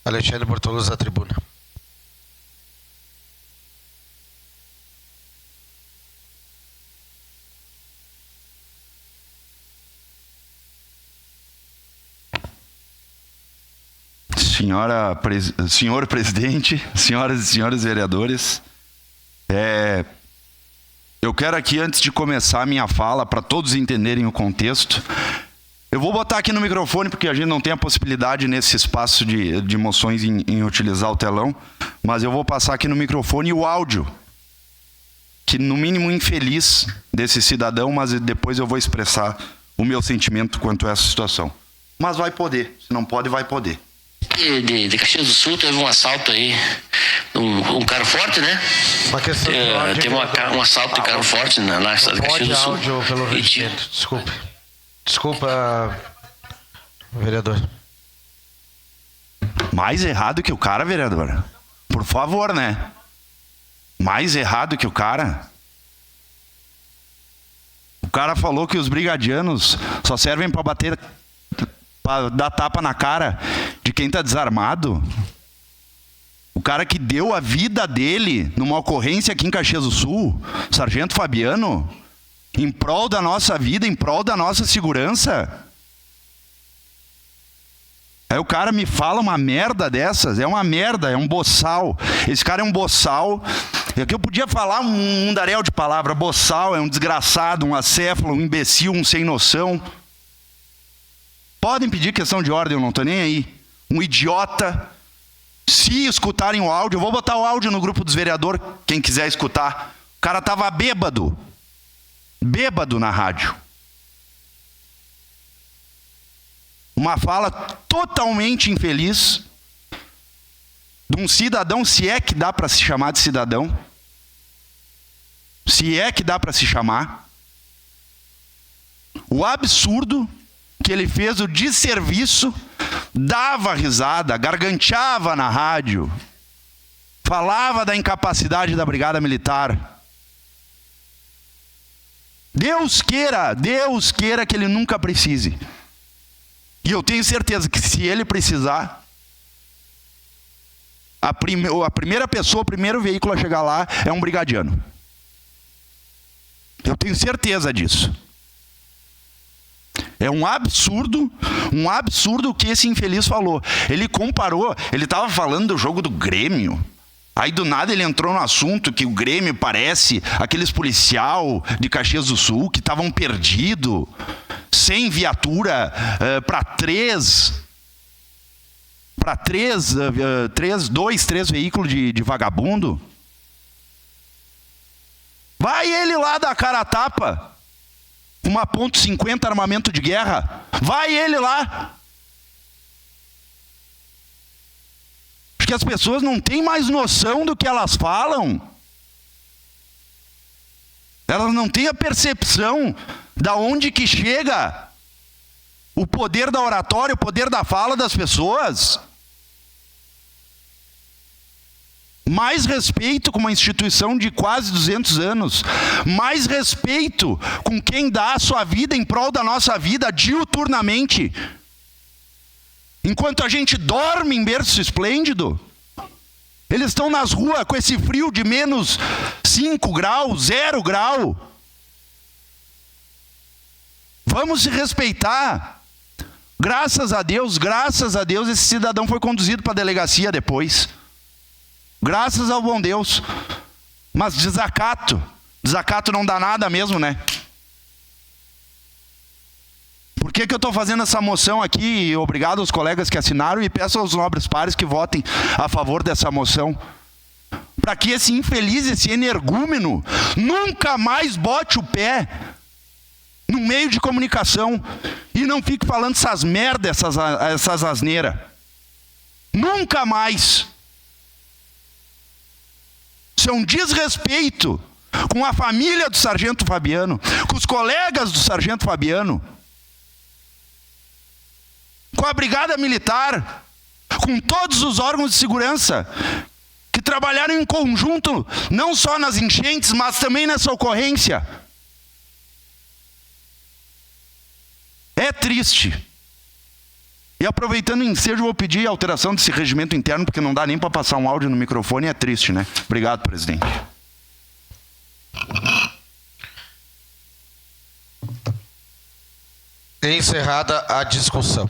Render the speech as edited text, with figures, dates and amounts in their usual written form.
Alexandre Bortoluz, da tribuna. Senhor presidente, senhoras e senhores vereadores, eu quero aqui, antes de começar a minha fala, para todos entenderem o contexto, eu vou botar aqui no microfone, porque a gente não tem a possibilidade nesse espaço de moções em utilizar o telão, mas eu vou passar aqui no microfone o áudio, que no mínimo infeliz desse cidadão, mas depois eu vou expressar o meu sentimento quanto a essa situação. Mas vai poder, se não pode, vai poder. De Caxias do Sul teve um assalto aí, um carro forte, né? Uma questão de ordem, teve um assalto de carro forte na cidade de Caxias do Sul. Áudio pelo regimento. Desculpa, vereador. Mais errado que o cara, vereador? Por favor, né? Mais errado que o cara? O cara falou que os brigadianos só servem para bater, para dar tapa na cara de quem está desarmado. O cara que deu a vida dele numa ocorrência aqui em Caxias do Sul, Sargento Fabiano, em prol da nossa vida, em prol da nossa segurança. Aí o cara me fala uma merda dessas, é uma merda, é um boçal. Esse cara é um boçal. É que eu podia falar um mundaréu de palavra. Boçal é um desgraçado, um acéfalo, um imbecil, um sem noção. Podem pedir questão de ordem, eu não estou nem aí. Um idiota. Se escutarem o áudio, eu vou botar o áudio no grupo dos vereadores, quem quiser escutar. O cara estava bêbado. Bêbado na rádio. Uma fala totalmente infeliz de um cidadão, se é que dá para se chamar de cidadão. Se é que dá para se chamar. O absurdo que ele fez, o desserviço, dava risada, garganteava na rádio, falava da incapacidade da Brigada Militar. Deus queira que ele nunca precise. E eu tenho certeza que se ele precisar, a primeira pessoa, o primeiro veículo a chegar lá é um brigadiano. Eu tenho certeza disso. É um absurdo o que esse infeliz falou. Ele comparou, ele estava falando do jogo do Grêmio. Aí do nada ele entrou no assunto que o Grêmio parece aqueles policial de Caxias do Sul que estavam perdidos, sem viatura, para três veículos de vagabundo. Vai ele lá dar cara a tapa, uma .50 armamento de guerra. Vai ele lá. Acho que as pessoas não têm mais noção do que elas falam. Elas não têm a percepção da onde que chega o poder da oratória, o poder da fala das pessoas. Mais respeito com uma instituição de quase 200 anos. Mais respeito com quem dá a sua vida em prol da nossa vida diuturnamente. Enquanto a gente dorme em berço esplêndido, eles estão nas ruas com esse frio de menos 5 graus, 0 grau. Vamos se respeitar. Graças a Deus, esse cidadão foi conduzido para a delegacia depois. Graças ao bom Deus. Mas desacato não dá nada mesmo, né? Por que eu estou fazendo essa moção aqui? Obrigado aos colegas que assinaram e peço aos nobres pares que votem a favor dessa moção. Para que esse infeliz, esse energúmeno, nunca mais bote o pé no meio de comunicação e não fique falando essas merdas, essas asneiras. Nunca mais. Isso é um desrespeito com a família do Sargento Fabiano, com os colegas do Sargento Fabiano, com a Brigada Militar, com todos os órgãos de segurança que trabalharam em conjunto, não só nas enchentes, mas também nessa ocorrência. É triste. E aproveitando o ensejo, vou pedir a alteração desse regimento interno, porque não dá nem para passar um áudio no microfone, é triste, né? Obrigado, presidente. Encerrada a discussão.